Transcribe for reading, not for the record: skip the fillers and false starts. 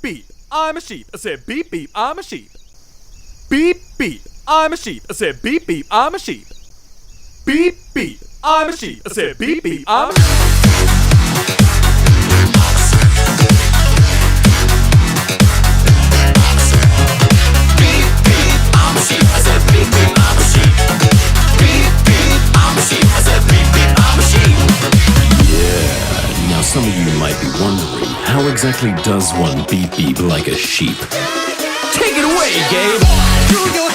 beep, I'm a sheep. I said beep beep, I'm a sheep. Beep beep, I'm a sheep. I said beep beep, I'm a sheep. Beep beep, I'm a sheep. I said beep beep, I'm a Now some of you might be wondering, how exactly does one beep beep like a sheep? Take it away, Gabe!